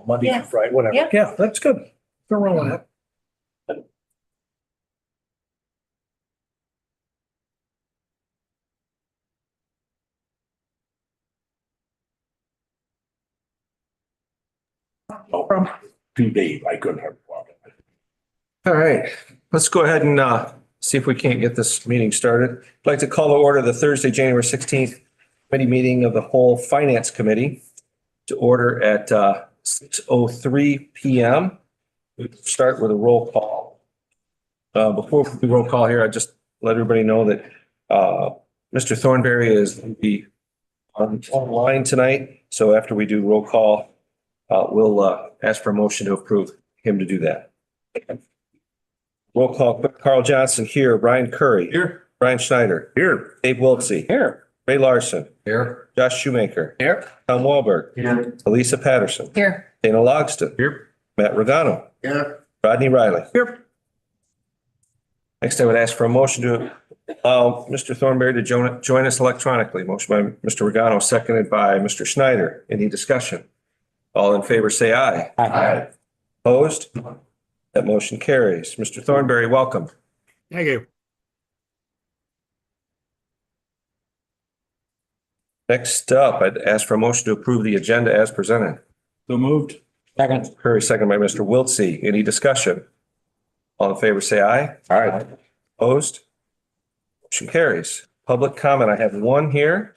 Monday, Yeah. Friday, whatever. Yeah. Yeah, that's good. Nothing wrong with that. No problem. To Dave, I couldn't have a problem. All right, let's go ahead and see if we can't get this meeting started. I'd like to call to order the Thursday, January 16th committee meeting of the whole Finance Committee to order at 6:03 PM. We start with a roll call. Before we roll call here, I just let everybody know that Mr. Thornberry is going to be online tonight. So after we do roll call, we'll ask for a motion to approve him to do that. Roll call, Carl Johnson here, Brian Curry. Here. Brian Schneider. Here. Dave Wiltsey. Here. Ray Larson. Here. Josh Shoemaker. Here. Tom Wahlberg. Here. Elisa Patterson. Here. Dana Logston. Here. Matt Regano. Here. Rodney Riley. Here. Next, I would ask for a motion to allow Mr. Thornberry to join us electronically. Motion by Mr. Regano, seconded by Mr. Schneider. Any discussion? All in favor, say aye. Aye. Opposed? That motion carries. Mr. Thornberry, welcome. Thank you. Next up, I'd ask for a motion to approve the agenda as presented. So moved. Second. Curry, second by Mr. Wiltsey. Any discussion? All in favor, say aye. Aye. Opposed? Motion carries. Public comment. I have one here.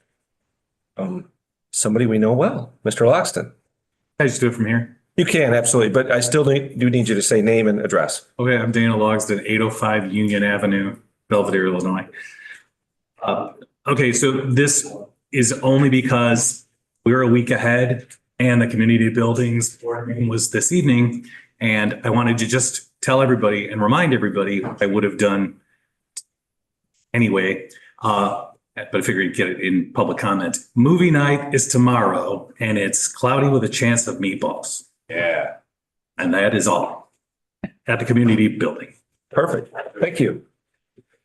Somebody we know well, Mr. Loxton. Can I just do it from here? You can, absolutely, but I still do need you to say name and address. Okay, I'm Dana Logsdon, 805 Union Avenue, Belvedere, Illinois. Okay, so this is only because we're a week ahead and the community buildings board meeting was this evening. And I wanted to just tell everybody and remind everybody what I would have done anyway. But I figured you'd get it in public comment. Movie night is tomorrow and it's cloudy with a chance of meatballs. Yeah. And that is all at the community building. Perfect. Thank you.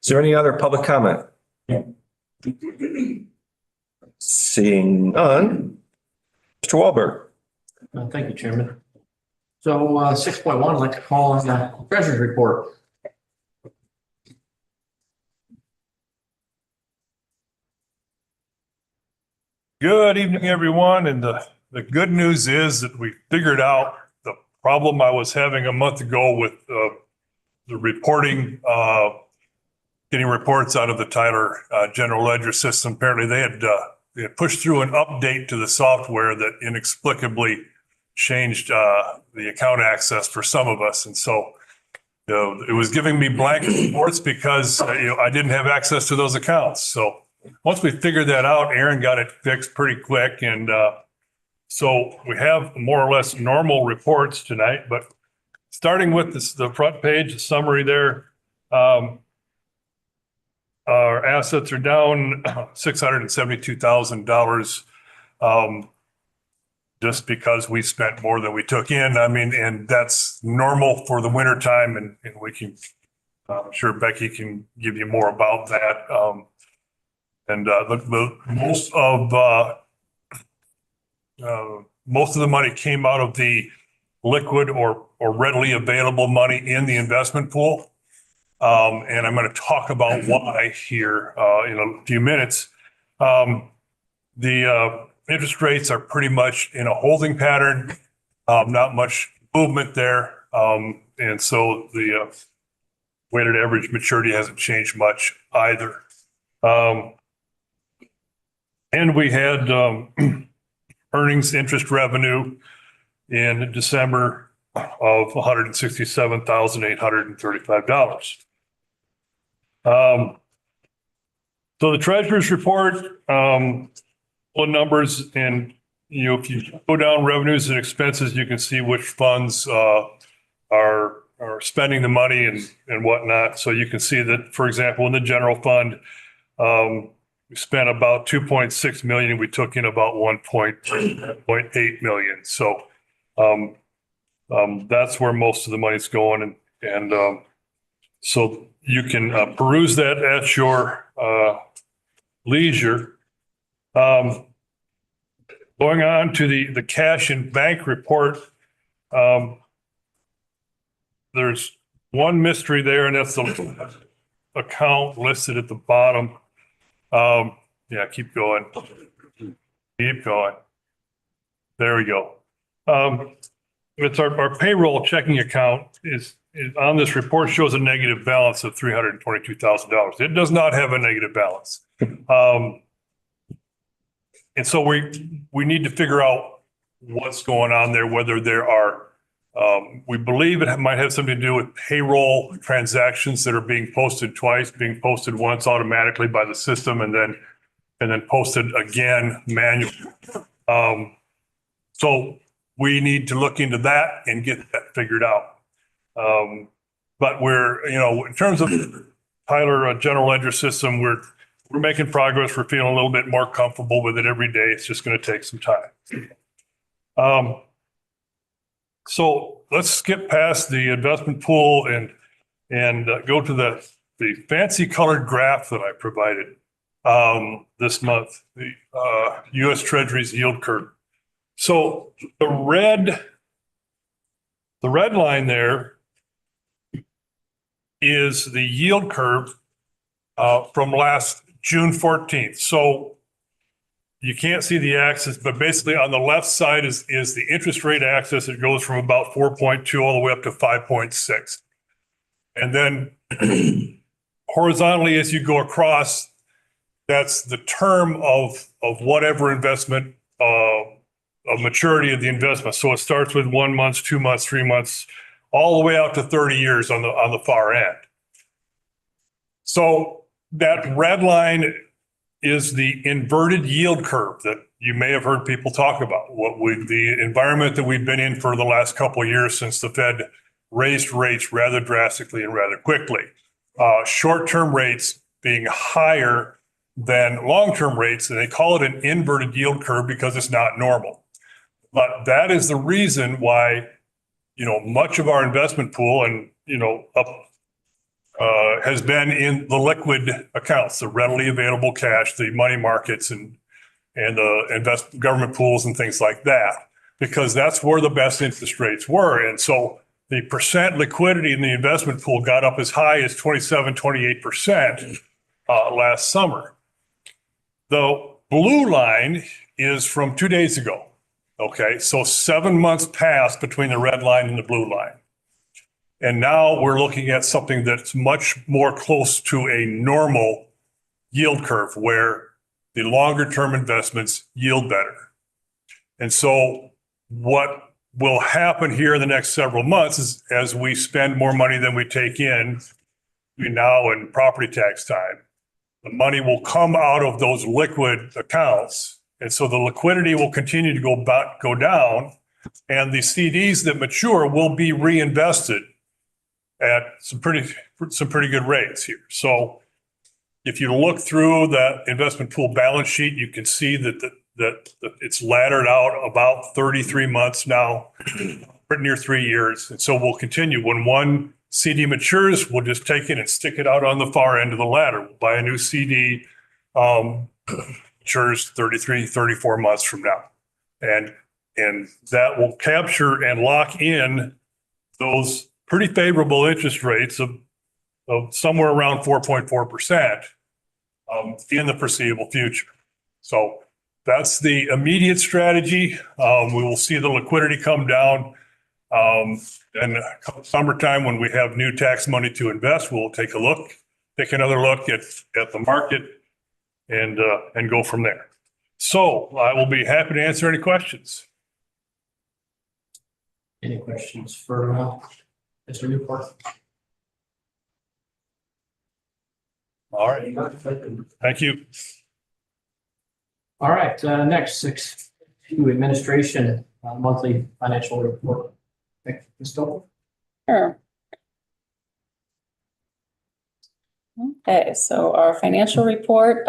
Is there any other public comment? Seeing none. Mr. Wahlberg. Thank you, Chairman. So 6.1, I'd like to call on the treasurer's report. Good evening, everyone. And the good news is that we figured out the problem I was having a month ago with the reporting, getting reports out of the Tyler general ledger system. Apparently they had pushed through an update to the software that inexplicably changed the account access for some of us. And so it was giving me blank reports because I didn't have access to those accounts. So once we figured that out, Aaron got it fixed pretty quick. And so we have more or less normal reports tonight, but starting with the front page, the summary there, our assets are down $672,000 just because we spent more than we took in. I mean, and that's normal for the winter time, and we can, I'm sure Becky can give you more about that. Most of the money came out of the liquid or readily available money in the investment pool. And I'm going to talk about why here in a few minutes. The interest rates are pretty much in a holding pattern, not much movement there. And so the weighted average maturity hasn't changed much either. And we had earnings interest revenue in December of $167,835. So the treasurer's report, full of numbers, and if you go down revenues and expenses, you can see which funds are spending the money and whatnot. So you can see that, for example, in the general fund, we spent about 2.6 million. We took in about 1.8 million. So that's where most of the money's going. And so you can peruse that at your leisure. Going on to the cash and bank report. There's one mystery there, and that's the account listed at the bottom. Yeah, keep going. Keep going. There we go. It's our payroll checking account is on this report shows a negative balance of $322,000. It does not have a negative balance. And so we need to figure out what's going on there, whether there are, we believe it might have something to do with payroll transactions that are being posted twice, being posted once automatically by the system and then posted again manually. So we need to look into that and get that figured out. But we're, in terms of Tyler general ledger system, we're making progress. We're feeling a little bit more comfortable with it every day. It's just going to take some time. So let's skip past the investment pool and go to the fancy colored graph that I provided this month, the U.S. Treasury's yield curve. So the red line there is the yield curve from last June 14th. So you can't see the axis, but basically on the left side is the interest rate axis. It goes from about 4.2 all the way up to 5.6. And then horizontally, as you go across, that's the term of whatever investment, of maturity of the investment. So it starts with 1 month, 2 months, 3 months, all the way out to 30 years on the far end. So that red line is the inverted yield curve that you may have heard people talk about. The environment that we've been in for the last couple of years since the Fed raised rates rather drastically and rather quickly. Short-term rates being higher than long-term rates, and they call it an inverted yield curve because it's not normal. But that is the reason why, much of our investment pool and, has been in the liquid accounts, the readily available cash, the money markets and the government pools and things like that, because that's where the best interest rates were. And so the percent liquidity in the investment pool got up as high as 27, 28% last summer. The blue line is from 2 days ago. Okay, so 7 months passed between the red line and the blue line. And now we're looking at something that's much more close to a normal yield curve where the longer term investments yield better. And so what will happen here in the next several months is as we spend more money than we take in between now and property tax time, the money will come out of those liquid accounts. And so the liquidity will continue to go down, and the CDs that mature will be reinvested at some pretty good rates here. So if you look through that investment pool balance sheet, you can see that it's laddered out about 33 months now, pretty near 3 years. And so we'll continue. When one CD matures, we'll just take it and stick it out on the far end of the ladder. We'll buy a new CD, matures 33, 34 months from now. And that will capture and lock in those pretty favorable interest rates of somewhere around 4.4% in the foreseeable future. So that's the immediate strategy. We will see the liquidity come down. And summertime, when we have new tax money to invest, we'll take another look at the market and go from there. So I will be happy to answer any questions. Any questions for Mr. Newport? All right. Thank you. All right, next, 6.2 administration monthly financial report. Ms. Stover? Sure. Okay, so our financial report,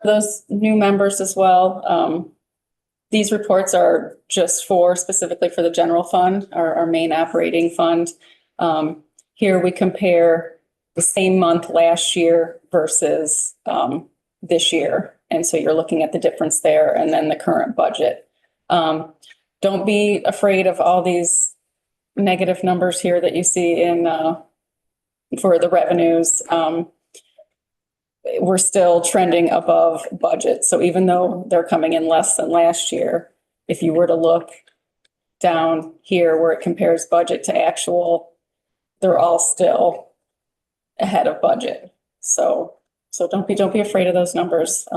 those new members as well, these reports are just specifically for the general fund, our main operating fund. Here we compare the same month last year versus this year. And so you're looking at the difference there and then the current budget. Don't be afraid of all these negative numbers here that you see in for the revenues. We're still trending above budget. So even though they're coming in less than last year, if you were to look down here where it compares budget to actual, they're all still ahead of budget. So don't be afraid of those numbers.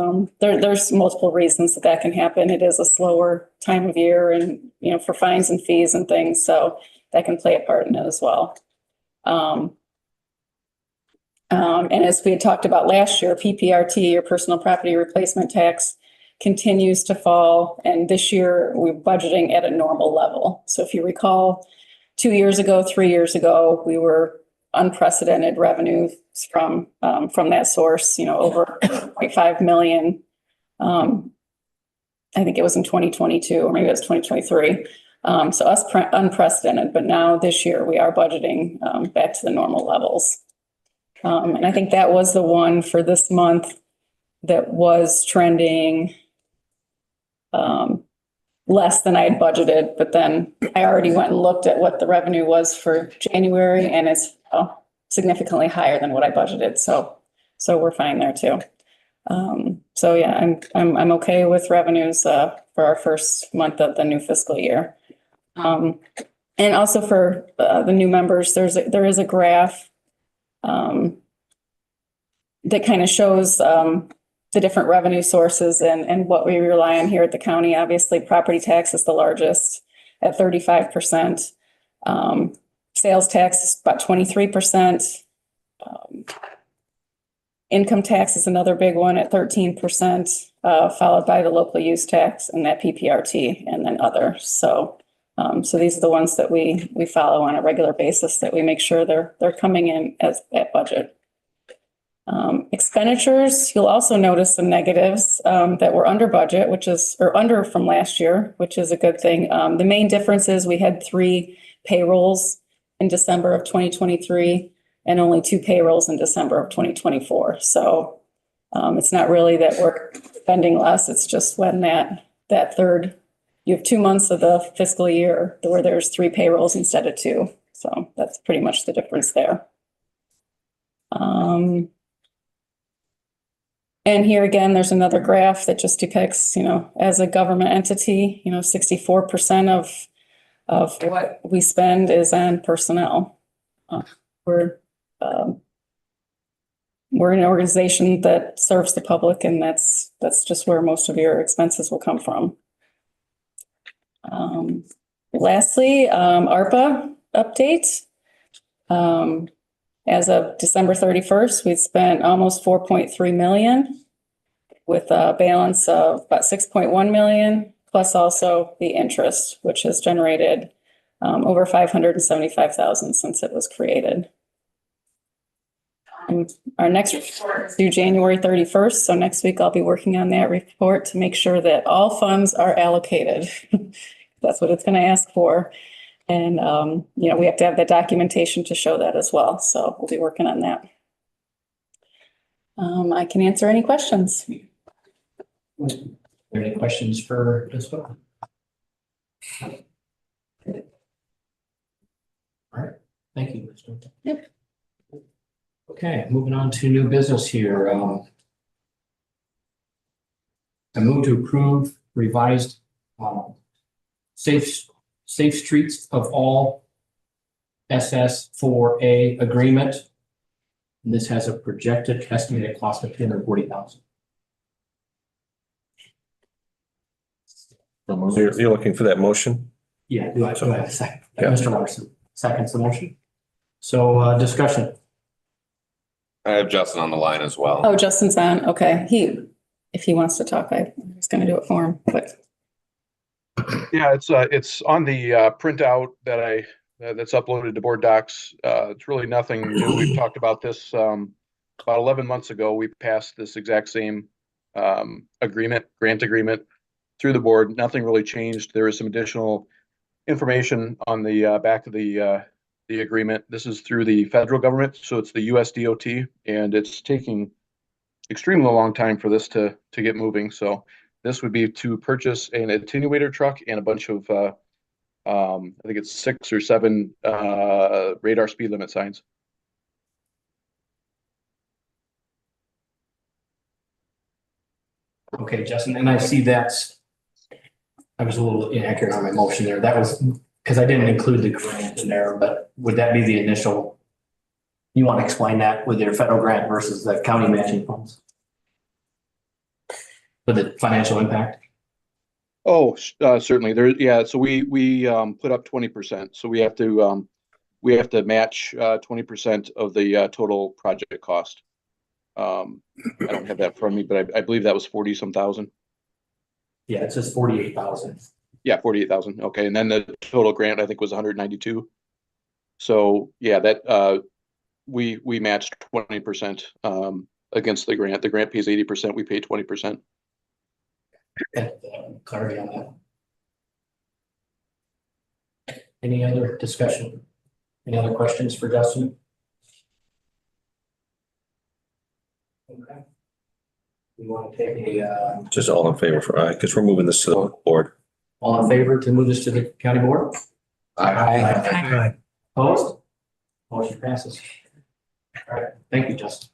There's multiple reasons that can happen. It is a slower time of year and, you know, for fines and fees and things. So that can play a part in it as well. And as we had talked about last year, PPRT, or personal property replacement tax, continues to fall. And this year we're budgeting at a normal level. So if you recall, 2 years ago, 3 years ago, we were unprecedented revenues from that source, you know, over 0.5 million. I think it was in 2022, or maybe it was 2023. So unprecedented, but now this year we are budgeting back to the normal levels. And I think that was the one for this month that was trending less than I had budgeted, but then I already went and looked at what the revenue was for January, and it's significantly higher than what I budgeted. So we're fine there too. So yeah, I'm okay with revenues for our first month of the new fiscal year. And also for the new members, there is a graph that kind of shows the different revenue sources and what we rely on here at the county. Obviously, property tax is the largest at 35%. Sales tax is about 23%. Income tax is another big one at 13%, followed by the local use tax and that PPRT, and then other. So these are the ones that we follow on a regular basis, that we make sure they're coming in at budget. Expenditures, you'll also notice some negatives that were under budget, or under from last year, which is a good thing. The main difference is we had 3 payrolls in December of 2023 and only 2 payrolls in December of 2024. So it's not really that we're spending less. It's just when that third, you have 2 months of the fiscal year where there's 3 payrolls instead of 2. So that's pretty much the difference there. And here again, there's another graph that just depicts, you know, as a government entity, you know, 64% of what we spend is on personnel. We're an organization that serves the public, and that's just where most of your expenses will come from. Lastly, ARPA update. As of December 31st, we'd spent almost 4.3 million with a balance of about 6.1 million, plus also the interest, which has generated over 575,000 since it was created. Our next report is due January 31st. So next week I'll be working on that report to make sure that all funds are allocated. That's what it's going to ask for. And, you know, we have to have that documentation to show that as well. So we'll be working on that. I can answer any questions. Are there any questions for this one? All right, thank you, Mr. Yep. Okay, moving on to new business here. I move to approve revised safe streets of all SS4A agreement. And this has a projected estimated cost of $240,000. You're looking for that motion? Yeah, do I have a second? Yeah. Mr. Larson seconds the motion. So discussion. I have Justin on the line as well. Oh, Justin's on. Okay. If he wants to talk, I was going to do it for him, but. Yeah, it's on the printout that's uploaded to board docs. It's really nothing new. We've talked about this about 11 months ago. We passed this exact same grant agreement through the board. Nothing really changed. There is some additional information on the back of the agreement. This is through the federal government, so it's the US DOT, and it's taking extremely long time for this to get moving. So this would be to purchase an attenuator truck and a bunch of, I think it's 6 or 7 radar speed limit signs. Okay, Justin, and I see I was a little inaccurate on my motion there. That was because I didn't include the grant in there, but would that be the initial? You want to explain that with your federal grant versus the county matching funds? For the financial impact? Oh, certainly. Yeah. So we put up 20%. So we have to match 20% of the total project cost. I don't have that from me, but I believe that was 40 some thousand. Yeah, it says 48,000. Yeah, 48,000. Okay, and then the total grant I think was 192. So yeah, that we matched 20% against the grant. The grant pays 80%. We pay 20%. Clarity on that. Any other discussion? Any other questions for Justin? Okay. We want to take a, Just all in favor for aye, because we're moving this to the board. all in favor to move this to the county board? Aye. Opposed? Motion passes. All right, thank you, Justin.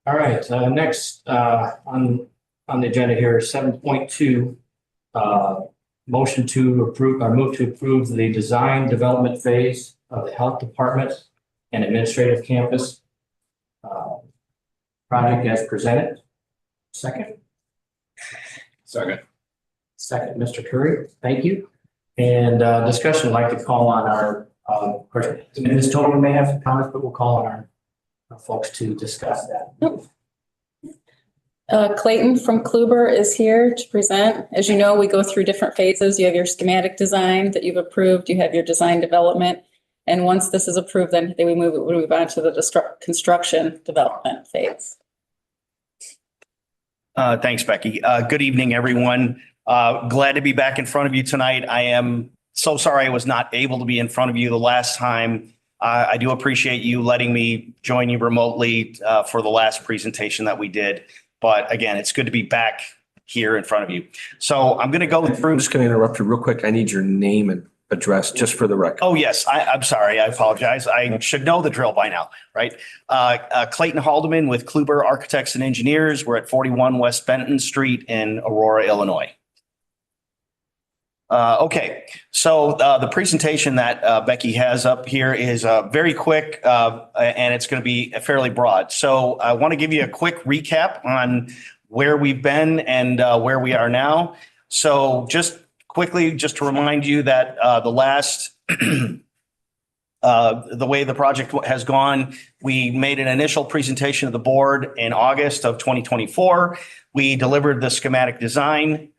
All right, next, on the agenda here, 7.2, motion to approve, or move to approve the design development phase of the health department and administrative campus project as presented. Second, Second. Mr. Curry, thank you. And discussion, I'd like to call on our, of course, Ms. Tobin may have some comments, but we'll call on our folks to discuss that. Clayton from Kluber is here to present. As you know, we go through different phases. You have your schematic design that you've approved. You have your design development. And once this is approved, then we move on to the construction development phase. Thanks, Becky. Good evening, everyone. Glad to be back in front of you tonight. I am so sorry I was not able to be in front of you the last time. I do appreciate you letting me join you remotely for the last presentation that we did. But again, it's good to be back here in front of you. So I'm going to go through. I'm just going to interrupt you real quick. I need your name and address just for the record. Oh, yes. I'm sorry. I apologize. I should know the drill by now, right? Clayton Haldeman with Kluber Architects and Engineers. We're at 41 West Benton Street in Aurora, Illinois. Okay, so the presentation that Becky has up here is very quick and it's going to be fairly broad. So I want to give you a quick recap on where we've been and where we are now. So just quickly, just to remind you that the last, the way the project has gone, we made an initial presentation to the board in August of 2024. We delivered the schematic design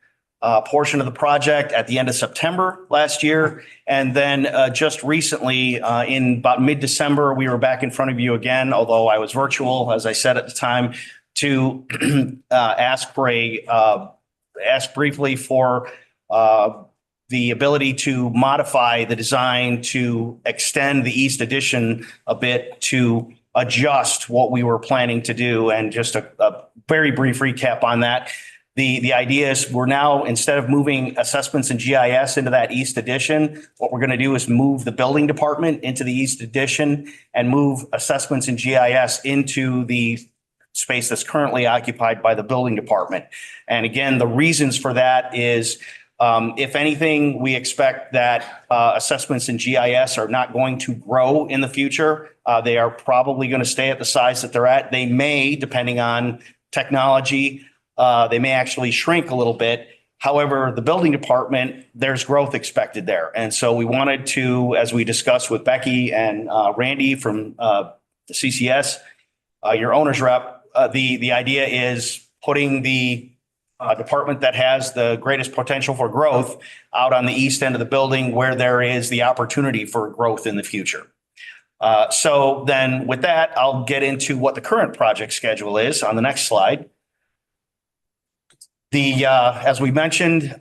portion of the project at the end of September last year. And then just recently, in about mid-December, we were back in front of you again, although I was virtual, as I said at the time, to ask briefly for the ability to modify the design to extend the East Addition a bit to adjust what we were planning to do. And just a very brief recap on that. The idea is we're now, instead of moving assessments and GIS into that East Addition, what we're going to do is move the building department into the East Addition and move assessments and GIS into the space that's currently occupied by the building department. And again, the reasons for that is, if anything, we expect that assessments and GIS are not going to grow in the future. They are probably going to stay at the size that they're at. They may, depending on technology, they may actually shrink a little bit. However, the building department, there's growth expected there. And so we wanted to, as we discussed with Becky and Randy from the CCS, your owner's rep, the idea is putting the department that has the greatest potential for growth out on the east end of the building where there is the opportunity for growth in the future. So then with that, I'll get into what the current project schedule is on the next slide. As we mentioned,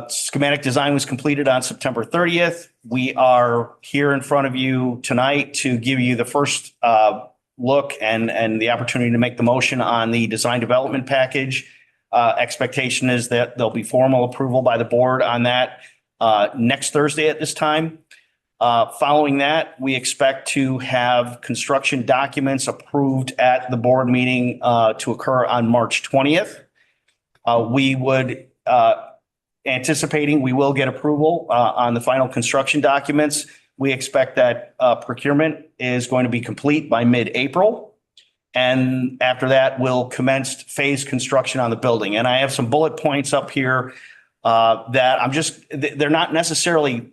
schematic design was completed on September 30th. We are here in front of you tonight to give you the first look and the opportunity to make the motion on the design development package. Expectation is that there'll be formal approval by the board on that next Thursday at this time. Following that, we expect to have construction documents approved at the board meeting to occur on March 20th. We would anticipating we will get approval on the final construction documents. We expect that procurement is going to be complete by mid-April. And after that, we'll commence phase construction on the building. And I have some bullet points up here that they're not necessarily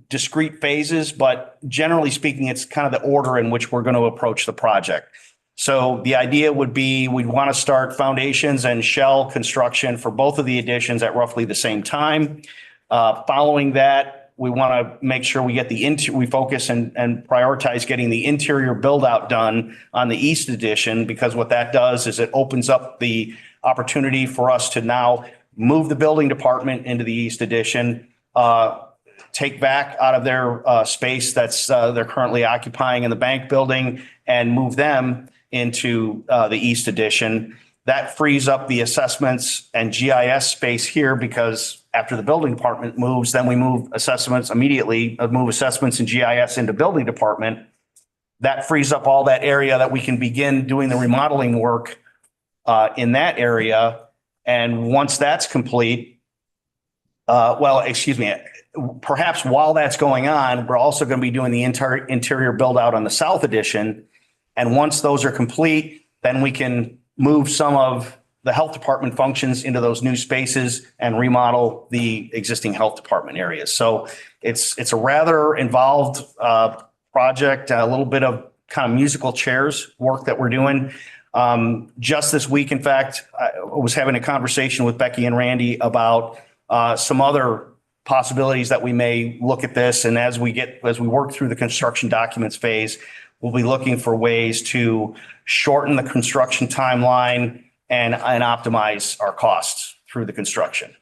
discrete phases, but generally speaking, it's kind of the order in which we're going to approach the project. So the idea would be we'd want to start foundations and shell construction for both of the additions at roughly the same time. Following that, we want to make sure we get we focus and prioritize getting the interior build out done on the east addition, because what that does is it opens up the opportunity for us to now move the building department into the east addition, take back out of their space that's they're currently occupying in the bank building and move them into the east addition. That frees up the assessments and GIS space here, because after the building department moves, then we move assessments immediately, move assessments and GIS into building department. That frees up all that area that we can begin doing the remodeling work in that area. And once that's complete, perhaps while that's going on, we're also going to be doing the interior build out on the south addition. And once those are complete, then we can move some of the health department functions into those new spaces and remodel the existing health department areas. So it's a rather involved project, a little bit of kind of musical chairs work that we're doing. Just this week, in fact, I was having a conversation with Becky and Randy about some other possibilities that we may look at this. And as we work through the construction documents phase, we'll be looking for ways to shorten the construction timeline and optimize our costs through the construction.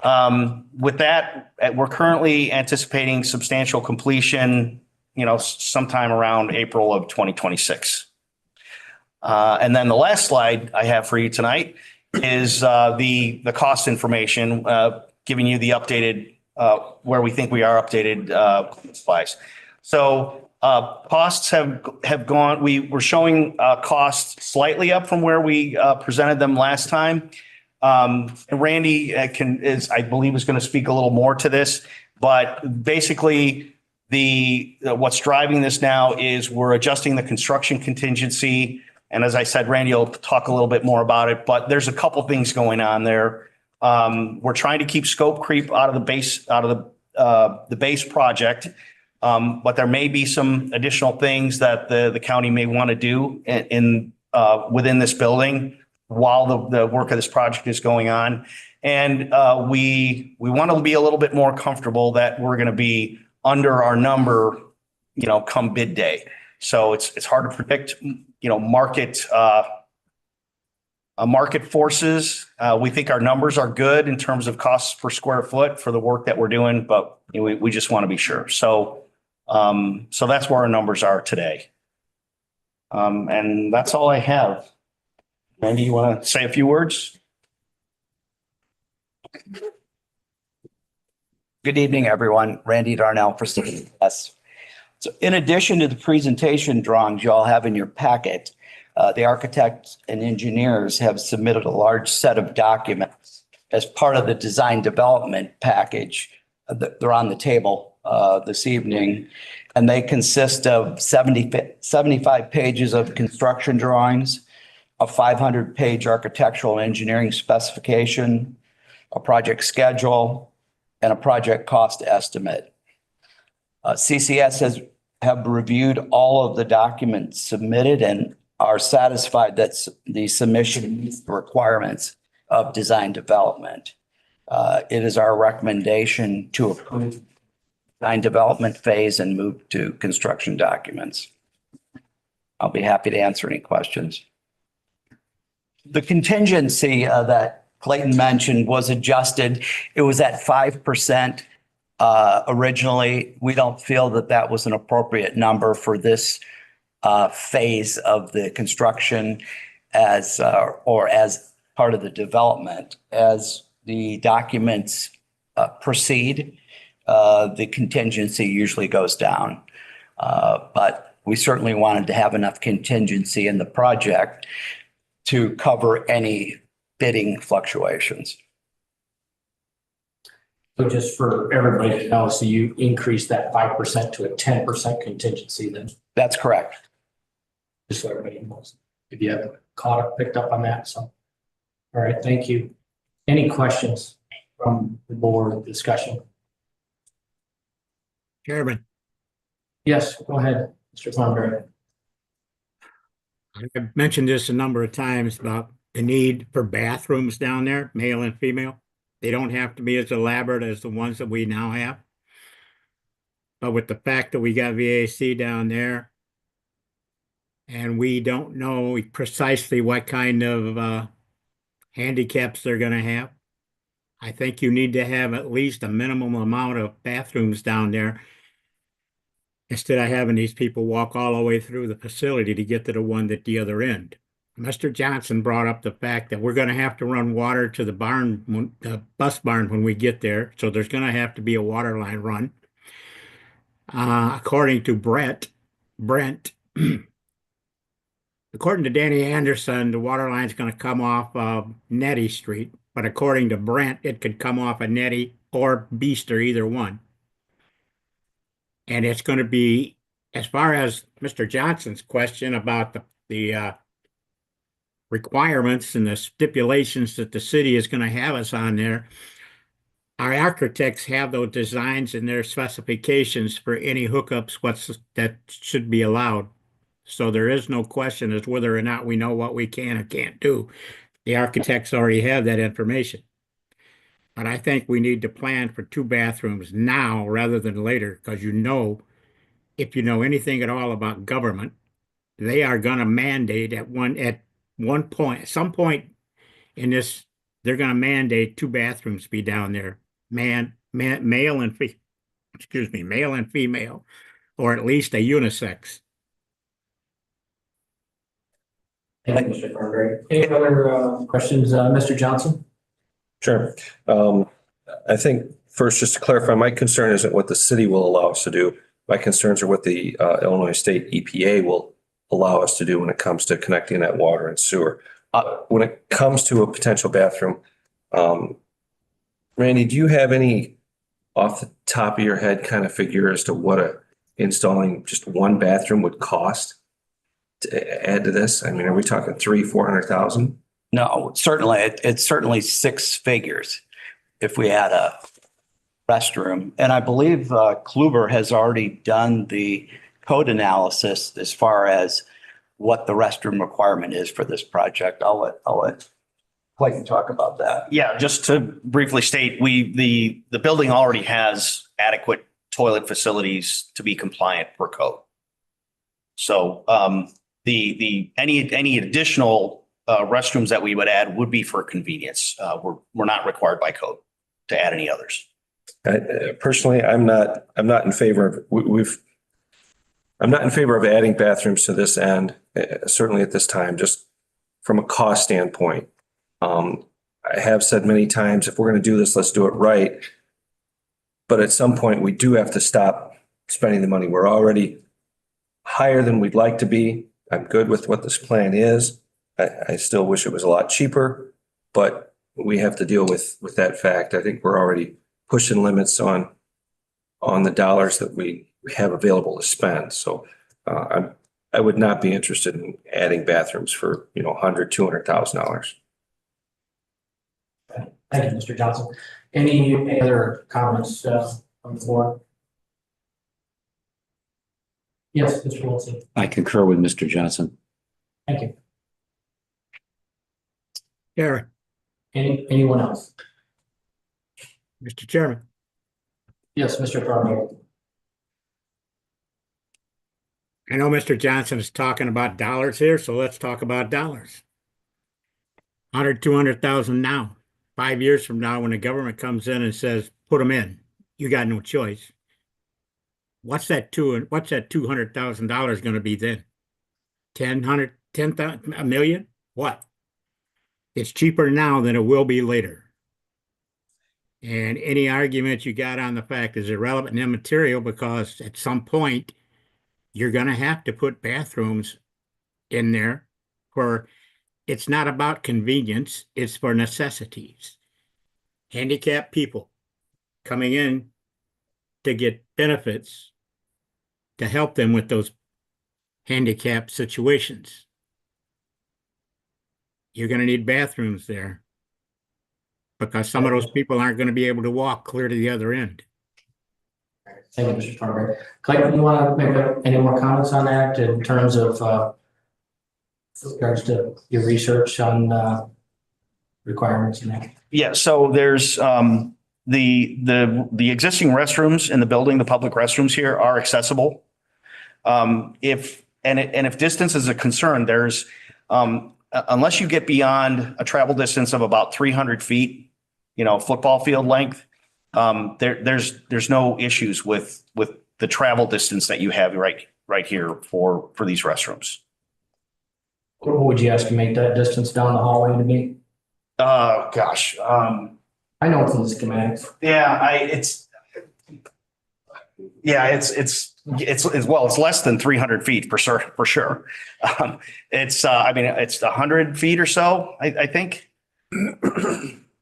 With that, we're currently anticipating substantial completion, sometime around April of 2026. And then the last slide I have for you tonight is the cost information, giving you the updated, where we think we are updated supplies. So costs have gone. We were showing costs slightly up from where we presented them last time. And Randy I believe is going to speak a little more to this, but basically what's driving this now is we're adjusting the construction contingency. And as I said, Randy will talk a little bit more about it, but there's a couple things going on there. We're trying to keep scope creep out of the base project. But there may be some additional things that the county may want to do within this building while the work of this project is going on. And we want to be a little bit more comfortable that we're going to be under our number, come bid day. So it's hard to predict, market forces. We think our numbers are good in terms of costs per square foot for the work that we're doing, but we just want to be sure. So that's where our numbers are today. And that's all I have. Randy, you want to say a few words? Good evening, everyone. Randy Darnell for CES. So in addition to the presentation drawings you all have in your packet, the architects and engineers have submitted a large set of documents as part of the design development package. They're on the table this evening, and they consist of 75 pages of construction drawings, a 500-page architectural engineering specification, a project schedule, and a project cost estimate. CCS have reviewed all of the documents submitted and are satisfied that the submission meets the requirements of design development. It is our recommendation to approve design development phase and move to construction documents. I'll be happy to answer any questions. The contingency that Clayton mentioned was adjusted. It was at 5% originally. We don't feel that was an appropriate number for this phase of the construction as or as part of the development. As the documents proceed, the contingency usually goes down. But we certainly wanted to have enough contingency in the project to cover any bidding fluctuations. So just for everybody to know, so you increased that 5% to a 10% contingency then, That's correct. just so everybody knows. If you haven't picked up on that, so. All right, thank you. Any questions from the board discussion? Chairman, Yes, go ahead, Mr. Thornberry. I've mentioned this a number of times about the need for bathrooms down there, male and female. They don't have to be as elaborate as the ones that we now have. But with the fact that we got VAC down there and we don't know precisely what kind of handicaps they're going to have, I think you need to have at least a minimum amount of bathrooms down there instead of having these people walk all the way through the facility to get to the one at the other end. Mr. Johnson brought up the fact that we're going to have to run water to the barn, the bus barn when we get there. So there's going to have to be a water line run. According to Brent, according to Danny Anderson, the water line is going to come off of Nettie Street. But according to Brent, it could come off of Nettie or Beaster, either one. And it's going to be, as far as Mr. Johnson's question about the requirements and the stipulations that the city is going to have us on there, our architects have those designs and their specifications for any hookups that should be allowed. So there is no question as whether or not we know what we can or can't do. The architects already have that information. But I think we need to plan for 2 bathrooms now rather than later, because if you know anything at all about government, they are going to mandate at some point in this, they're going to mandate 2 bathrooms be down there, male and female, or at least a unisex. Thank you, Mr. Thornberry. Any other questions, Mr. Johnson? Sure. I think first, just to clarify, my concern isn't what the city will allow us to do. My concerns are what the Illinois State EPA will allow us to do when it comes to connecting that water and sewer. When it comes to a potential bathroom, Randy, do you have any off the top of your head kind of figure as to what installing just one bathroom would cost to add to this? I mean, are we talking 300,000-400,000? No, certainly, it's certainly 6 figures if we add a restroom. And I believe Kluber has already done the code analysis as far as what the restroom requirement is for this project. I'll let Clayton talk about that. Yeah, just to briefly state, the building already has adequate toilet facilities to be compliant per code. So any additional restrooms that we would add would be for convenience. We're not required by code to add any others. Personally, I'm not in favor of I'm not in favor of adding bathrooms to this end, certainly at this time, just from a cost standpoint. I have said many times, if we're going to do this, let's do it right. But at some point, we do have to stop spending the money. We're already higher than we'd like to be. I'm good with what this plan is. I still wish it was a lot cheaper, but we have to deal with that fact. I think we're already pushing limits on the dollars that we have available to spend. So I would not be interested in adding bathrooms for, $100,000, $200,000. Thank you, Mr. Johnson. Any other comments on the floor? Yes, Mr. Wilson. I concur with Mr. Johnson. Thank you. Karen, Anyone else? Mr. Chairman. Yes, Mr. Thornberry. I know Mr. Johnson is talking about dollars here, so let's talk about dollars. 200,000 now. 5 years from now, when the government comes in and says, put them in, you got no choice. What's that $200,000 going to be then? a million? What? It's cheaper now than it will be later. And any argument you got on the fact is irrelevant and immaterial because at some point you're going to have to put bathrooms in there for, it's not about convenience, it's for necessities. Handicapped people coming in to get benefits to help them with those handicapped situations. You're going to need bathrooms there because some of those people aren't going to be able to walk clear to the other end. Thank you, Mr. Tornberry. Clayton, you want to make any more comments on that in terms of with regards to your research on requirements and that? Yeah, so there's the existing restrooms in the building, the public restrooms here are accessible. If distance is a concern, there's unless you get beyond a travel distance of about 300 feet, football field length, there's no issues with the travel distance that you have right here for these restrooms. What would you estimate that distance down the hallway to be? Gosh. I know it's in the schematics. It's less than 300 feet for sure. It's 100 feet or so, I think.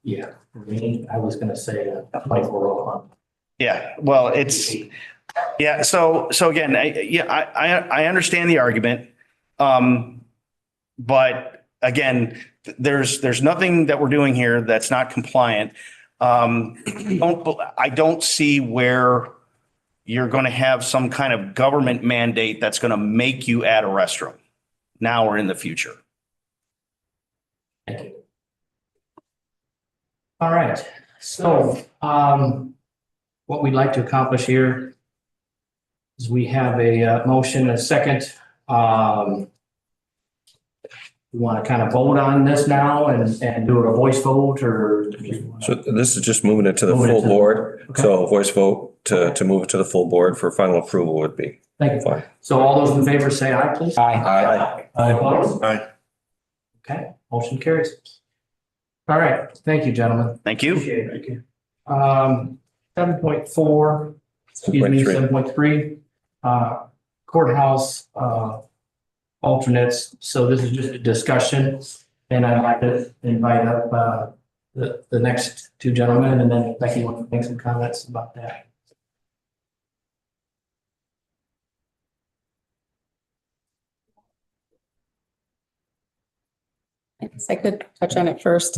Yeah, for me, I was going to say 2401. Yeah, well, so again, I understand the argument. But again, there's nothing that we're doing here that's not compliant. I don't see where you're going to have some kind of government mandate that's going to make you add a restroom now or in the future. Thank you. All right. So what we'd like to accomplish here is we have a motion and a second. We want to kind of vote on this now and do it a voice vote or? So this is just moving it to the full board. Okay. So a voice vote to move it to the full board for final approval would be Thank you. fine. So all those in favor say aye, please. Aye. Opposed? Aye. Okay, motion carries. All right, thank you, gentlemen. Thank you. Appreciate it. 7.4, excuse me, 7.3, courthouse alternates. So this is just a discussion, and I'd like to invite up the next two gentlemen, and then Becky wants to make some comments about that. I guess I could touch on it first.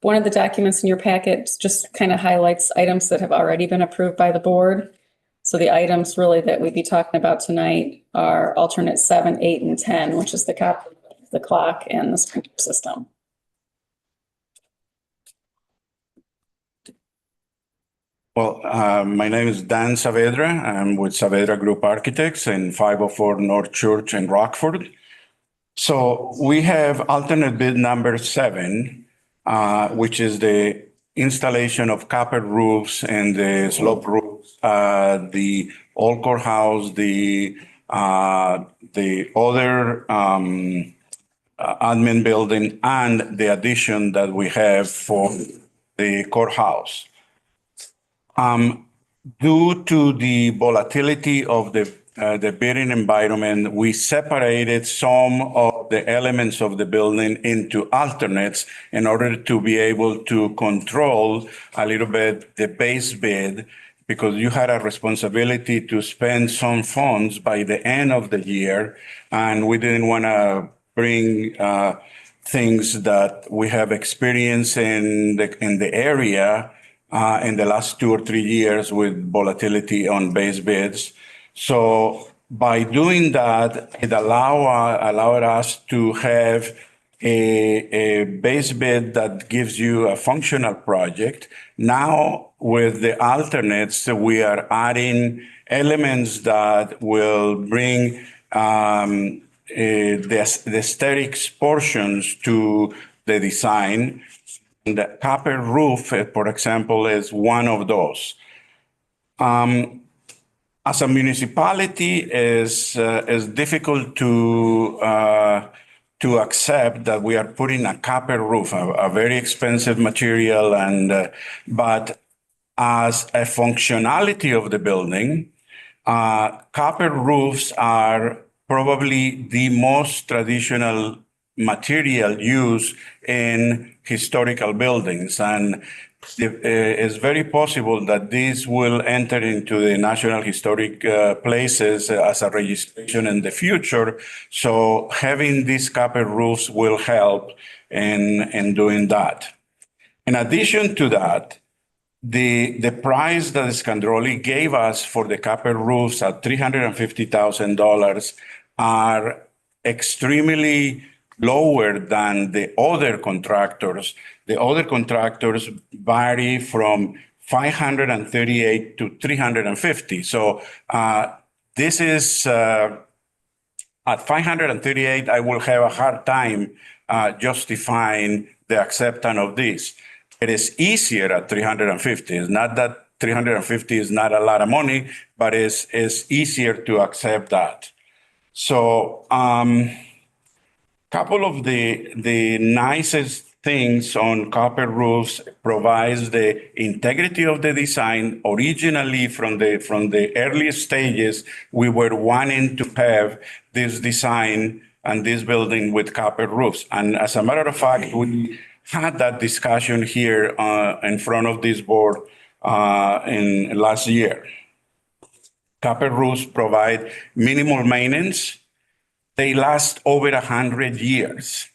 One of the documents in your packet just kind of highlights items that have already been approved by the board. So the items really that we'd be talking about tonight are alternate 7, 8, and 10, which is the clock and the sprinkler system. Well, my name is Dan Saavedra. I'm with Saavedra Group Architects in 504 North Church in Rockford. So we have alternate bid number 7, which is the installation of copper roofs and the slope roofs, the old courthouse, the other admin building, and the addition that we have for the courthouse. Due to the volatility of the bidding environment, we separated some of the elements of the building into alternates in order to be able to control a little bit the base bid, because you had a responsibility to spend some funds by the end of the year, and we didn't want to bring things that we have experienced in the area in the last 2 or 3 years with volatility on base bids. So by doing that, it allowed us to have a base bid that gives you a functional project. Now with the alternates, we are adding elements that will bring the aesthetics portions to the design. The copper roof, for example, is one of those. as a municipality is difficult to accept that we are putting a copper roof, a very expensive material, but as a functionality of the building, copper roofs are probably the most traditional material used in historical buildings. And it's very possible that these will enter into the National Historic Places as a registration in the future. So having these copper roofs will help in doing that. In addition to that, the price that Scandrolli gave us for the copper roofs at $350,000 are extremely lower than the other contractors. The other contractors vary from 538 to 350. So this is at 538, I will have a hard time justifying the acceptance of this. It is easier at 350. It's not that 350 is not a lot of money, but it's easier to accept that. So couple of the nicest things on copper roofs provides the integrity of the design. Originally, from the early stages, we were wanting to have this design and this building with copper roofs. And as a matter of fact, we had that discussion here in front of this board in last year. Copper roofs provide minimal maintenance. They last over 100 years.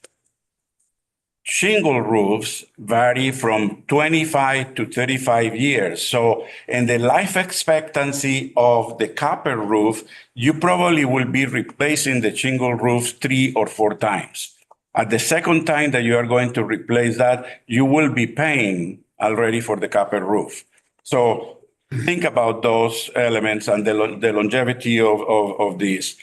Shingle roofs vary from 25 to 35 years. So in the life expectancy of the copper roof, you probably will be replacing the shingle roofs 3 or 4 times. At the second time that you are going to replace that, you will be paying already for the copper roof. So think about those elements and the longevity of these.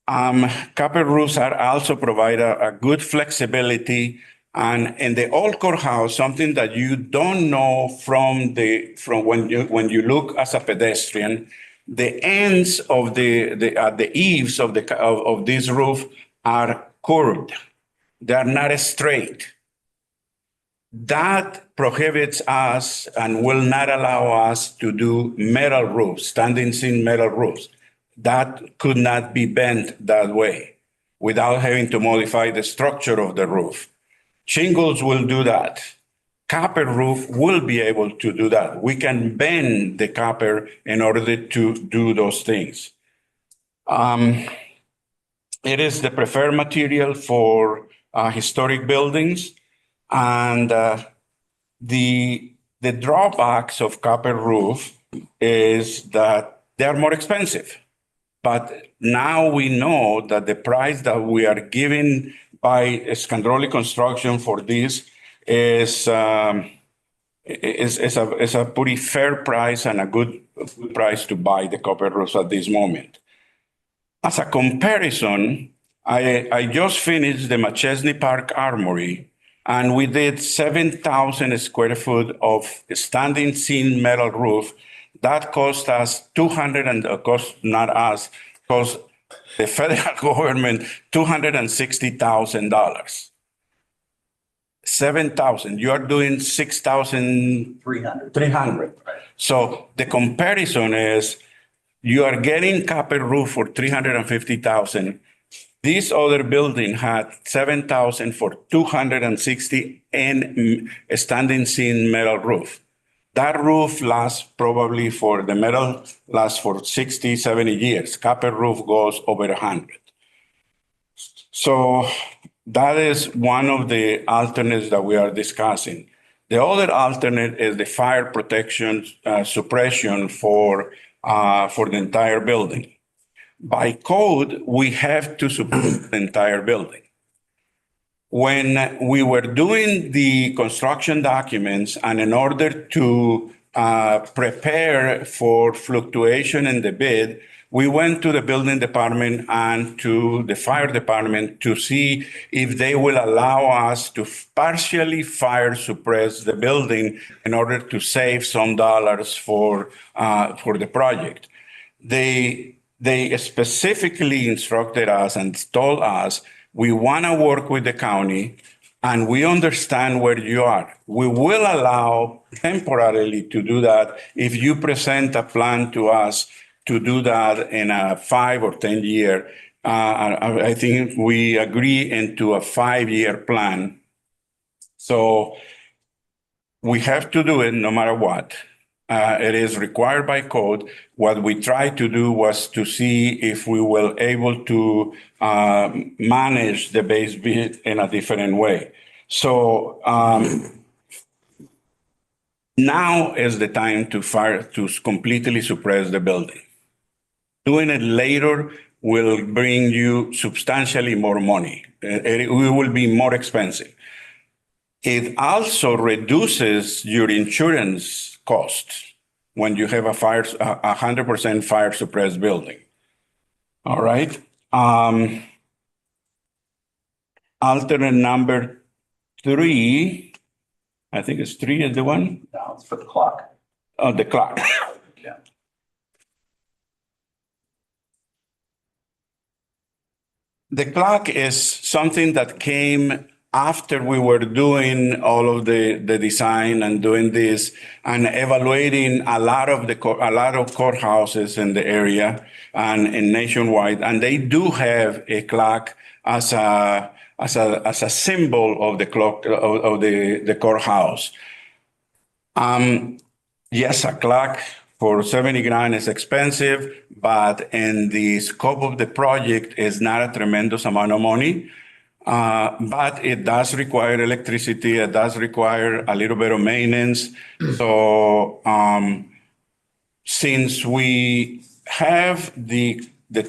Copper roofs are also provide a good flexibility, and in the old courthouse, something that you don't know from when you look as a pedestrian, the ends of the eaves of this roof are curved. They are not straight. That prohibits us and will not allow us to do metal roofs, standing seam metal roofs. That could not be bent that way without having to modify the structure of the roof. Shingles will do that. Copper roof will be able to do that. We can bend the copper in order to do those things. It is the preferred material for historic buildings, and the drawbacks of copper roof is that they are more expensive. But now we know that the price that we are giving by Scandrolli Construction for this is a pretty fair price and a good price to buy the copper roofs at this moment. As a comparison, I just finished the McChesney Park Armory, and we did 7,000 square foot of standing seam metal roof. That cost us cost the federal government $260,000. 7,000. You are doing 6,300. So the comparison is you are getting copper roof for 350,000. This other building had 7,000 for 260 and standing seam metal roof. That roof lasts probably the metal lasts for 60, 70 years. Copper roof goes over 100. So that is one of the alternates that we are discussing. The other alternate is the fire protection suppression for the entire building. By code, we have to support the entire building. When we were doing the construction documents, and in order to prepare for fluctuation in the bid, we went to the building department and to the fire department to see if they will allow us to partially fire suppress the building in order to save some dollars for the project. they specifically instructed us and told us, we want to work with the county and we understand where you are. We will allow temporarily to do that if you present a plan to us to do that in a 5 or 10 year. I think we agree into a 5-year plan. So we have to do it no matter what. It is required by code. What we tried to do was to see if we were able to manage the base bid in a different way. So now is the time to completely suppress the building. Doing it later will bring you substantially more money. It will be more expensive. It also reduces your insurance costs when you have a 100% fire suppressed building. All right. Alternate number 3, I think it's 3 is the one. No, it's for the clock. Oh, the clock. Yeah. The clock is something that came after we were doing all of the design and doing this and evaluating a lot of courthouses in the area and nationwide, and they do have a clock as a symbol of the clock of the courthouse. Yes, a clock for 70 grand is expensive, but in the scope of the project is not a tremendous amount of money. But it does require electricity. It does require a little bit of maintenance. So since we have the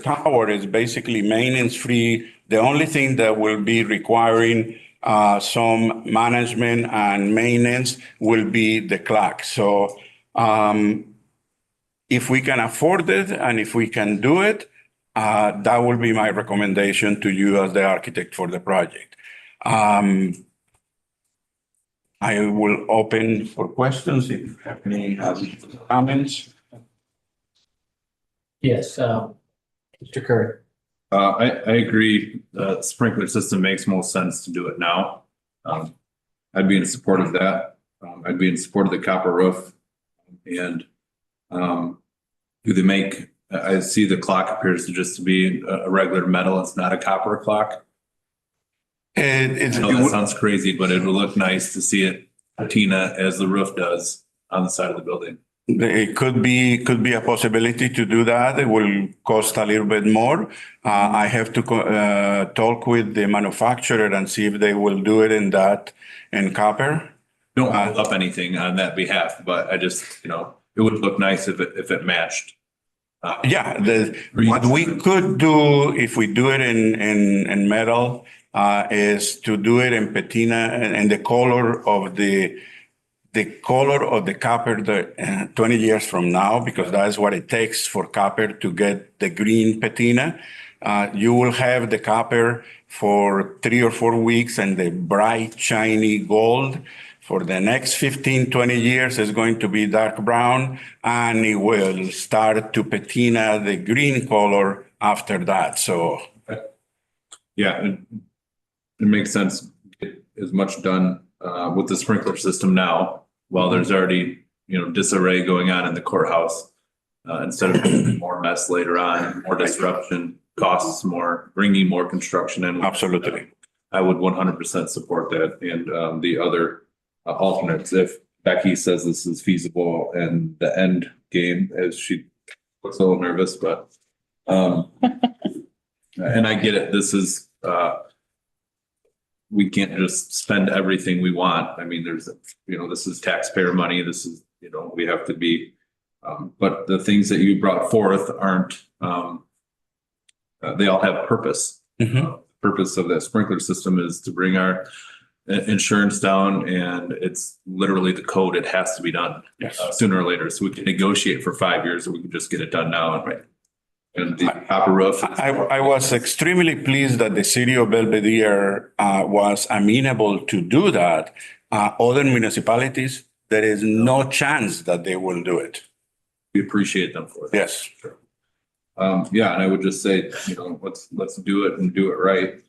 tower is basically maintenance free, the only thing that will be requiring some management and maintenance will be the clock. So if we can afford it and if we can do it, that will be my recommendation to you as the architect for the project. I will open for questions if you have any comments. Yes, Mr. Curry. I agree. The sprinkler system makes most sense to do it now. I'd be in support of that. I'd be in support of the copper roof. And do they make? I see the clock appears to just be a regular metal. It's not a copper clock. I know that sounds crazy, but it will look nice to see it patina as the roof does on the side of the building. It could be a possibility to do that. It will cost a little bit more. I have to talk with the manufacturer and see if they will do it in copper. Don't hold up anything on that behalf, but I just, it would look nice if it matched. What we could do if we do it in metal is to do it in patina and the color of the copper 20 years from now, because that's what it takes for copper to get the green patina. You will have the copper for 3 or 4 weeks and the bright, shiny gold. For the next 15, 20 years, it's going to be dark brown, and it will start to patina the green color after that. So, yeah, it makes sense. Get as much done with the sprinkler system now, while there's already disarray going on in the courthouse, instead of more mess later on, more disruption, costs more, bringing more construction in. Absolutely, I would 100% support that, and the other alternates, if Becky says this is feasible and the end game, as she looks a little nervous, but and I get it. This is we can't just spend everything we want. I mean, there's this is taxpayer money. This is we have to be. But the things that you brought forth aren't. They all have purpose. Mm-hmm. The purpose of that sprinkler system is to bring our insurance down, and it's literally the code. It has to be done sooner or later. So we can negotiate for 5 years, or we can just get it done now. And the copper roof. I was extremely pleased that the city of Belvedere was amenable to do that. Other municipalities, there is no chance that they will do it. We appreciate them for that. Yes. Sure. Yeah, and I would just say, let's do it and do it right.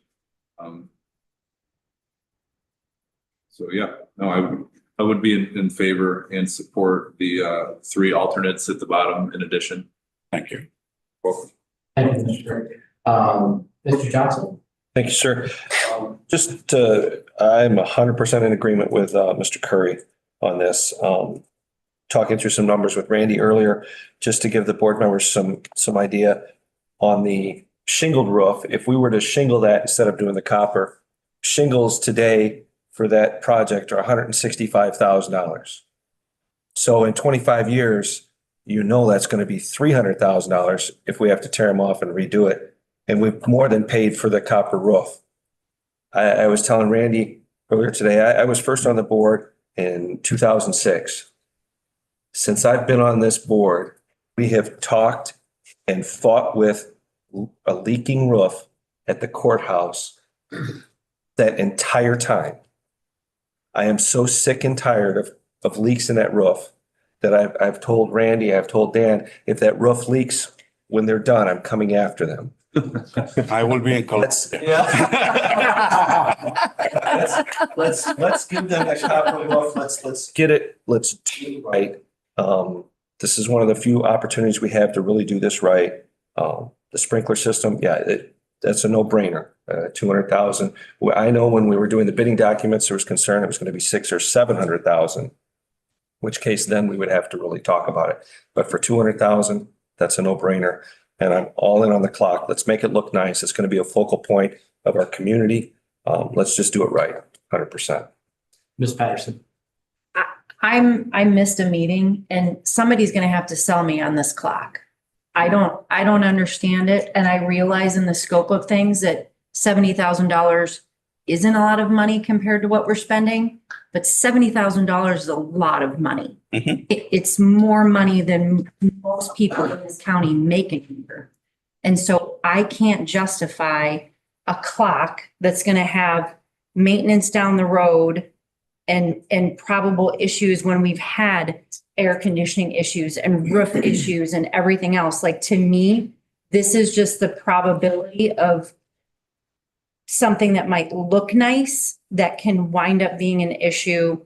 So yeah, no, I would be in favor and support the 3 alternates at the bottom in addition. Thank you. Welcome. Thank you, Mr. Mr. Johnson. Thank you, sir. I'm 100% in agreement with Mr. Curry on this. Talking through some numbers with Randy earlier, just to give the board members some idea on the shingled roof. If we were to shingle that instead of doing the copper, shingles today for that project are $165,000. So in 25 years, that's going to be $300,000 if we have to tear them off and redo it. And we've more than paid for the copper roof. I was telling Randy earlier today, I was first on the board in 2006. Since I've been on this board, we have talked and fought with a leaking roof at the courthouse that entire time. I am so sick and tired of leaks in that roof that I've told Randy, I've told Dan, if that roof leaks when they're done, I'm coming after them. I will be in. Let's give them a copper roof. Let's get it. Let's do it right. This is one of the few opportunities we have to really do this right. The sprinkler system, that's a no-brainer. 200,000. I know when we were doing the bidding documents, there was concern it was going to be 600,000 or 700,000. Which case then we would have to really talk about it. But for 200,000, that's a no-brainer. And I'm all in on the clock. Let's make it look nice. It's going to be a focal point of our community. Let's just do it right, 100%. Ms. Patterson. I missed a meeting and somebody's going to have to sell me on this clock. I don't understand it. And I realize in the scope of things that $70,000 isn't a lot of money compared to what we're spending, but $70,000 is a lot of money. It's more money than most people in this county make a year. And so I can't justify a clock that's going to have maintenance down the road and probable issues when we've had air conditioning issues and roof issues and everything else. Like, to me, this is just the probability of something that might look nice that can wind up being an issue.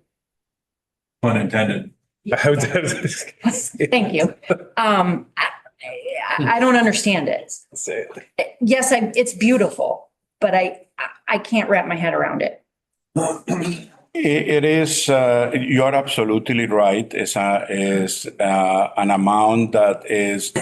Pun intended. Thank you. I don't understand it. Yes, it's beautiful, but I can't wrap my head around it. It is, you're absolutely right. It's an amount that is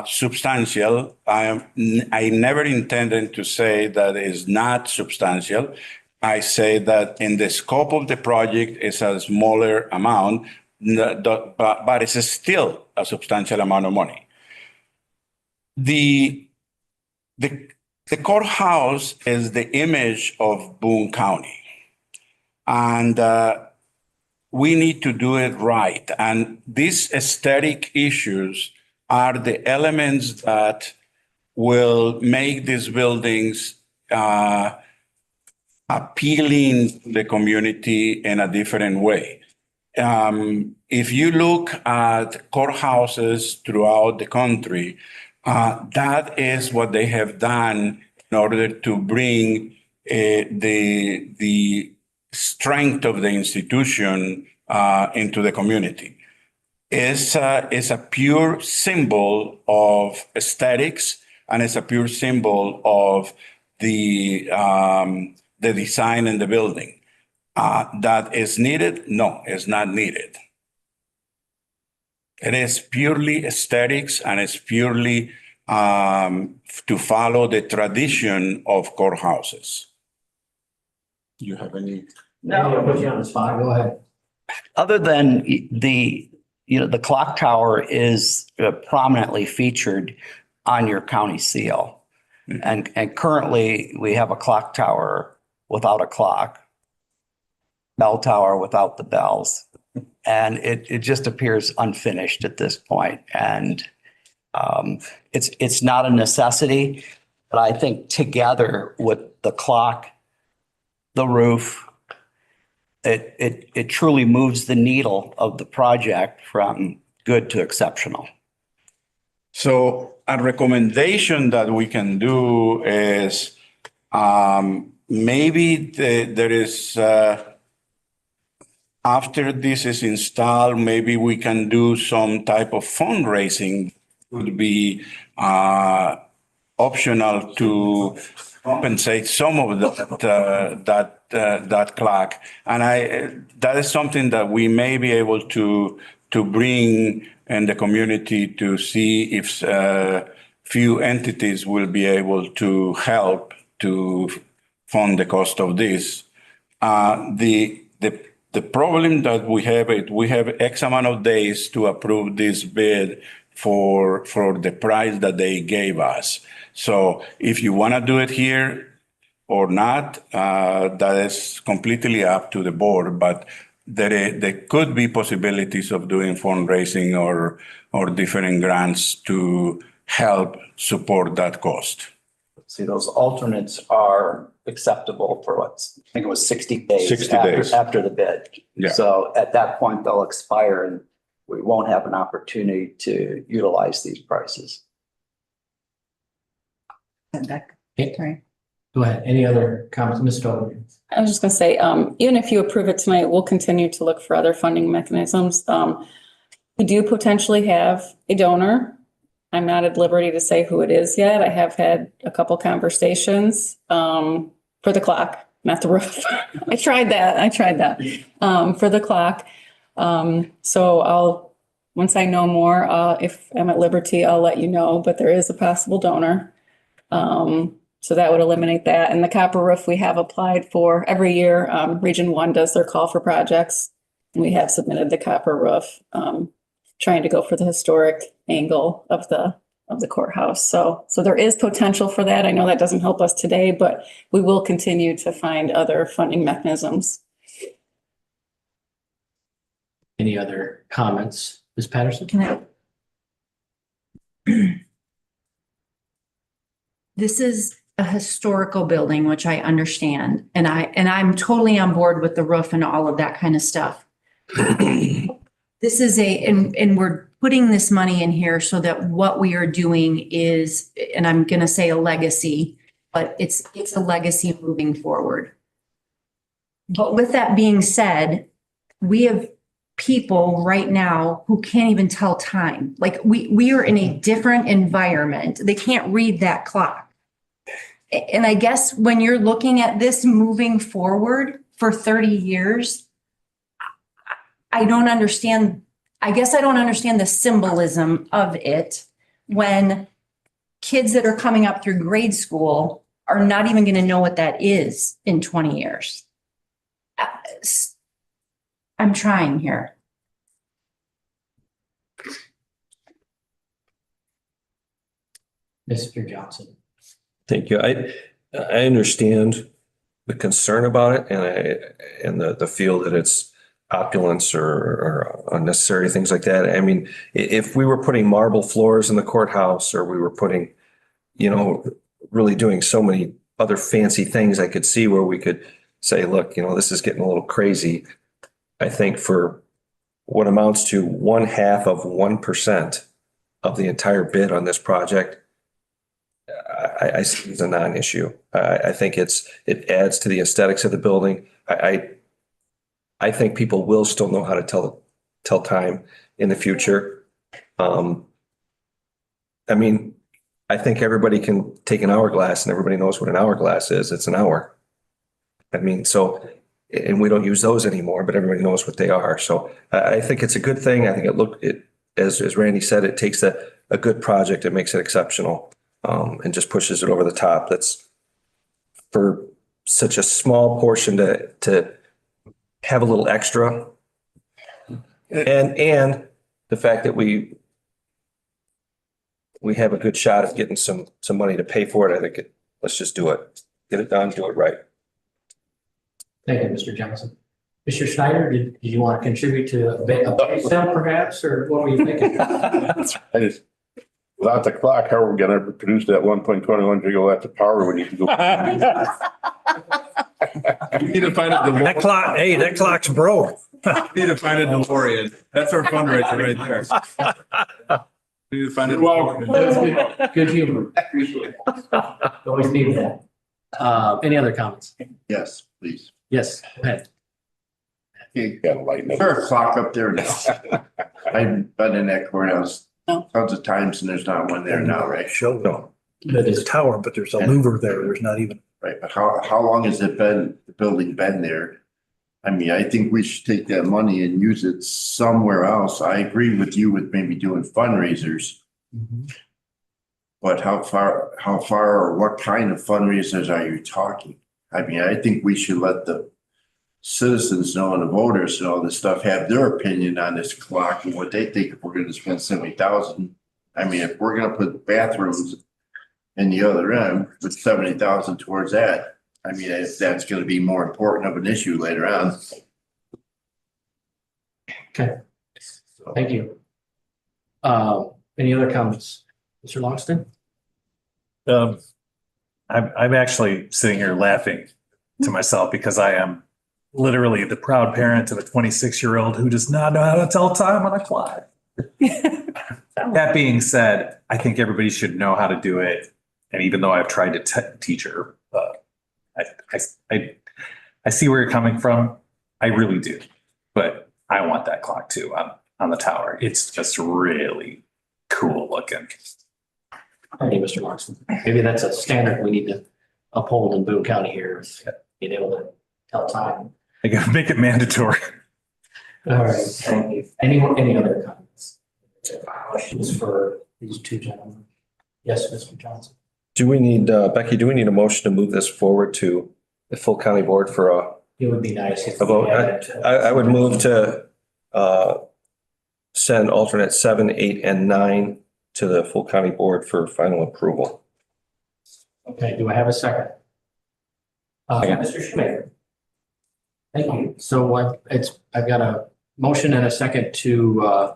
substantial. I never intended to say that it's not substantial. I say that in the scope of the project, it's a smaller amount, but it's still a substantial amount of money. The courthouse is the image of Boone County. And we need to do it right. And these aesthetic issues are the elements that will make these buildings appealing to the community in a different way. If you look at courthouses throughout the country, that is what they have done in order to bring the strength of the institution into the community. It's a pure symbol of aesthetics, and it's a pure symbol of the design in the building. That is needed? No, it's not needed. It is purely aesthetics, and it's purely to follow the tradition of courthouses. Do you have any? No, I'll put you on the spot. Go ahead. Other than the clock tower is prominently featured on your county seal. And currently we have a clock tower without a clock, bell tower without the bells. And it just appears unfinished at this point. And it's not a necessity, but I think together with the clock, the roof, it truly moves the needle of the project from good to exceptional. So a recommendation that we can do is maybe there is, after this is installed, maybe we can do some type of fundraising. Would be optional to compensate some of that clock. And that is something that we may be able to bring in the community to see if few entities will be able to help to fund the cost of this. The problem that we have X amount of days to approve this bid for the price that they gave us. So if you want to do it here or not, that is completely up to the board, but there could be possibilities of doing fundraising or different grants to help support that cost. See, those alternates are acceptable for I think it was 60 days. 60 days. After the bid. Yeah. So at that point, they'll expire and we won't have an opportunity to utilize these prices. Sorry. Go ahead. Any other comments, Ms. Stover? I was just going to say, even if you approve it tonight, we'll continue to look for other funding mechanisms. We do potentially have a donor. I'm not at liberty to say who it is yet. I have had a couple conversations for the clock, not the roof. I tried that for the clock. So once I know more, if I'm at liberty, I'll let you know, but there is a possible donor. So that would eliminate that. And the copper roof we have applied for every year. Region 1 does their call for projects. And we have submitted the copper roof, trying to go for the historic angle of the courthouse. So there is potential for that. I know that doesn't help us today, but we will continue to find other funding mechanisms. Any other comments? Ms. Patterson? Can I? This is a historical building, which I understand, and I'm totally on board with the roof and all of that kind of stuff. This is and we're putting this money in here so that what we are doing is, and I'm going to say a legacy, but it's a legacy moving forward. But with that being said, we have people right now who can't even tell time. Like we are in a different environment. They can't read that clock. And I guess when you're looking at this moving forward for 30 years, I don't understand. I guess I don't understand the symbolism of it when kids that are coming up through grade school are not even going to know what that is in 20 years. I'm trying here. Mr. Johnson. Thank you. I understand the concern about it and the feel that it's opulence or unnecessary things like that. I mean, if we were putting marble floors in the courthouse or we were putting, really doing so many other fancy things, I could see where we could say, look, this is getting a little crazy. I think for what amounts to 0.5% of the entire bid on this project, I see it as a non-issue. I think it adds to the aesthetics of the building. I think people will still know how to tell time in the future. I mean, I think everybody can take an hourglass and everybody knows what an hourglass is. It's an hour. I mean, and we don't use those anymore, but everybody knows what they are. So I think it's a good thing. I think as Randy said, it takes a good project and makes it exceptional, and just pushes it over the top. That's for such a small portion to have a little extra. And the fact that we have a good shot of getting some money to pay for it. I think let's just do it. Get it done, do it right. Thank you, Mr. Johnson. Mr. Schneider, did you want to contribute to a base sale perhaps, or what were you thinking? Without the clock, how are we gonna produce that 1.21 gigawatts of power we need to go? You need to find a That clock's broke. You need to find a DeLorean. That's our fundraiser right there. You find it. You're welcome. Good humor. Appreciate it. Always need that. Any other comments? Yes, please. Yes, go ahead. You gotta lighten up. There's a clock up there now. I've been in that courthouse No. tons of times and there's not one there now, right? Show no. That There's is a tower, but there's a louver there. There's not even. Right, but how long has it been, the building been there? I mean, I think we should take that money and use it somewhere else. I agree with you with maybe doing fundraisers. But how far or what kind of fundraisers are you talking? I mean, I think we should let the citizens know and the voters and all this stuff have their opinion on this clock and what they think if we're gonna spend 70,000. I mean, if we're gonna put bathrooms in the other end with 70,000 towards that, I mean, if that's gonna be more important of an issue later on. okay. Thank you. Any other comments? Mr. Longston? I'm actually sitting here laughing to myself because I am literally the proud parent of a 26-year-old who does not know how to tell time on a clock. That being said, I think everybody should know how to do it. And even though I've tried to teach her, I see where you're coming from. I really do. But I want that clock too on the tower. It's just really cool looking. Hey, Mr. Longston. Maybe that's a standard we need to uphold in Boone County here, is being able to tell time. I gotta make it mandatory. All right, thank you. Any other comments? Questions for these two gentlemen? Yes, Mr. Johnson. Do we need, Becky, do we need a motion to move this forward to the full county board for a It would be nice if. vote? we had it. I would move to send alternate 7, 8, and 9 to the full county board for final approval. Okay, do I have a second? Mr. Schmidt. Thank you. So I've got a motion and a second to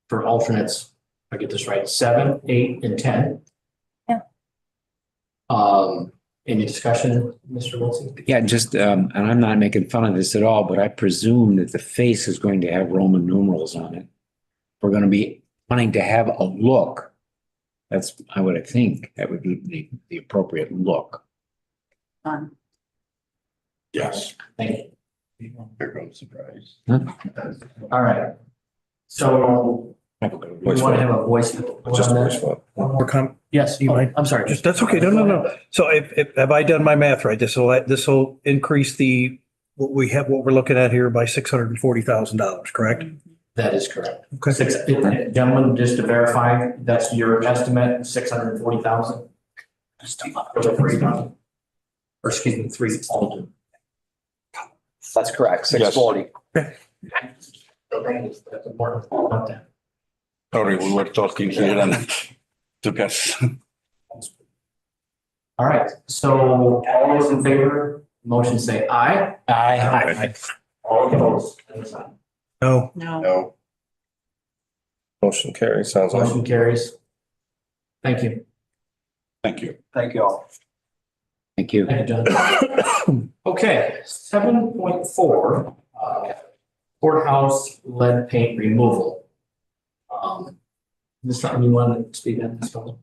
for alternates, if I get this right, 7, 8, and 10. Yeah. Any discussion, Mr. Wilson? Yeah, just, and I'm not making fun of this at all, but I presume that the face is going to have Roman numerals on it. We're going to be wanting to have a look. That's, I would think, that would be the appropriate look. Yes. Thank you. Here comes surprise. All right. So we want to have a voice. Just a voice vote. One more comment. Yes, You might- I'm sorry. Just, that's okay. No. So if, have I done my math right? This will increase what we're looking at here by $640,000, correct? That is correct. Okay. Gentlemen, just to verify, that's your estimate, 640,000? Or excuse me, 3 Alden. That's correct, 640. So thank you. That's important about that. Sorry, we were talking here and took us. All right, so all those in favor, motion say aye. Aye. All opposed, same sign. No. No. Motion carries, sounds like. Motion carries. Thank you. Thank you. Thank you all. Thank you. Thank you, John. Okay, 7.4, courthouse lead paint removal. Is this something you want to speak on, Ms. Cullen?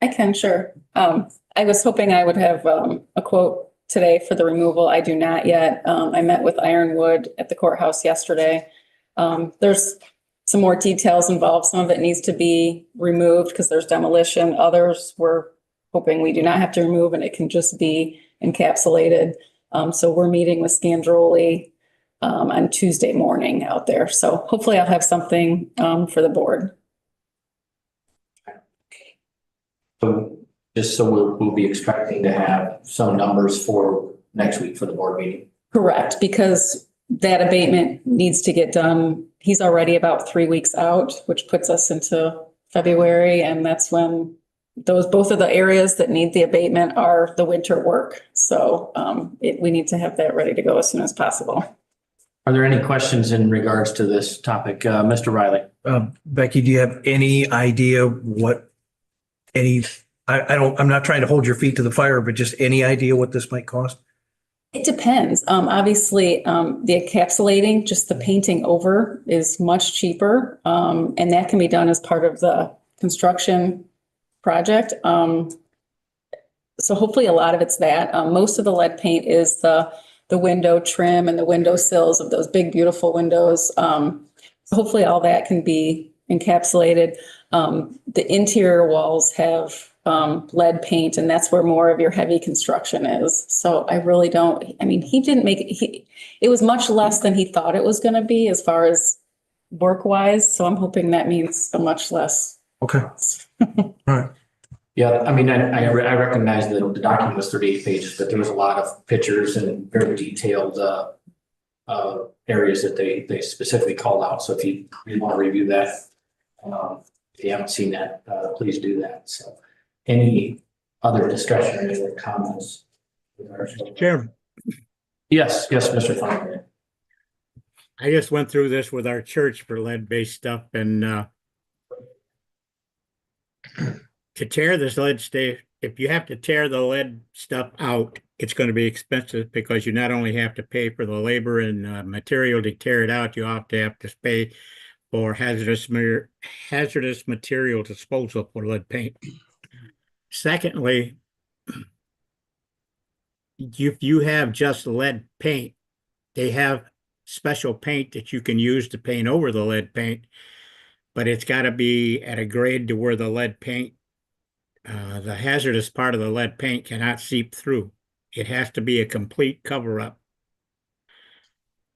I can, sure. I was hoping I would have a quote today for the removal. I do not yet. I met with Ironwood at the courthouse yesterday. There's some more details involved. Some of it needs to be removed because there's demolition. Others we're hoping we do not have to remove and it can just be encapsulated. So we're meeting with Scandroli on Tuesday morning out there. So hopefully I'll have something for the board. So just so we'll be expecting to have some numbers for next week for the board meeting. Correct, because that abatement needs to get done. He's already about 3 weeks out, which puts us into February. And that's when both of the areas that need the abatement are the winter work. So we need to have that ready to go as soon as possible. Are there any questions in regards to this topic? Mr. Riley? Becky, do you have any idea I'm not trying to hold your feet to the fire, but just any idea what this might cost? It depends. Obviously, the encapsulating, just the painting over is much cheaper. And that can be done as part of the construction project. So hopefully a lot of it's that. Most of the lead paint is the window trim and the window sills of those big, beautiful windows. Hopefully all that can be encapsulated. The interior walls have lead paint, and that's where more of your heavy construction is. So I really don't, I mean, he didn't make it, it was much less than he thought it was going to be as far as work wise. So I'm hoping that means a much less. Okay. All right. Yeah, I mean, I recognize that the document was 38 pages, but there was a lot of pictures and very detailed areas that they specifically called out. So if you want to review that, if you haven't seen that, please do that. So any other discussion or any other comments? Chairman, Yes, Mr. Feinberg. I just went through this with our church for lead-based stuff and to tear this lead stay, if you have to tear the lead stuff out, it's going to be expensive because you not only have to pay for the labor and material to tear it out, you have to pay for hazardous material disposal for lead paint. Secondly, if you have just lead paint, they have special paint that you can use to paint over the lead paint, but it's got to be at a grade to where the lead paint, the hazardous part of the lead paint cannot seep through. It has to be a complete cover-up.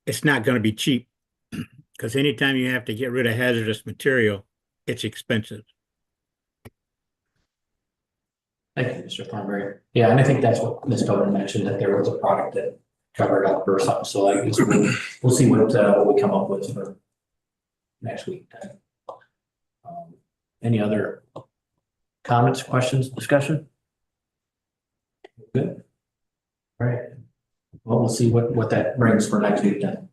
It's not going to be cheap because anytime you have to get rid of hazardous material, it's expensive. Thank you, Mr. Feinberg. Yeah, and I think that's what Ms. Dolan mentioned, that there was a product that covered up or something. So I guess we'll see what we come up with for next week. Any other comments, questions, discussion? Good. All right. Well, we'll see what that brings for next week then.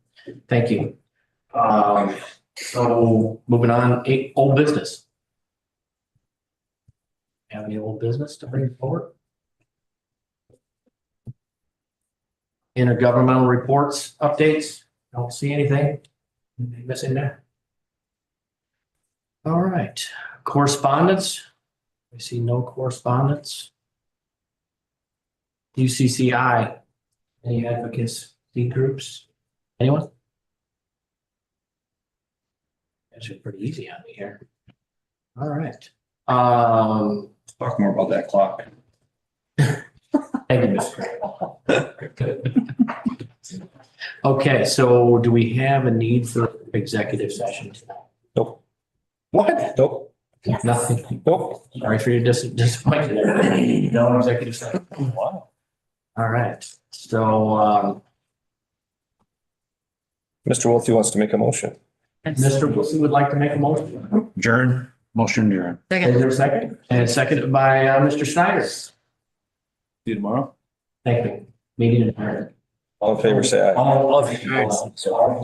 Thank you. So moving on, old business. Have any old business to bring forward? Intergovernmental reports, updates? Don't see anything. Anything missing there? All right. Correspondence? I see no correspondence. UCCI, any advocacy groups? Anyone? Actually pretty easy on me here. All right. Talk more about that clock. Thank you, Mr. Craig. Okay, so do we have a need for executive session tonight? Nope. What? Nope. Nothing. Nope. Sorry for your disappointment there. No executive session. Wow. All right. So, Mr. Wolfie wants to make a motion. Mr. Wilson would like to make a motion. Adjourn, motion adjourn. Is there a second? And seconded by Mr. Snyder. See you tomorrow. Thank you. Meeting adjourned. All in favor, say aye. All of you.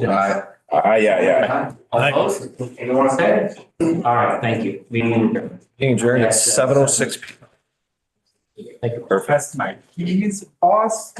Aye. Aye, yeah. All opposed? Anyone say? All right, thank you. Meeting adjourned. Being adjourned at 7:06 p.m. Thank you. Perfect. My keys, boss.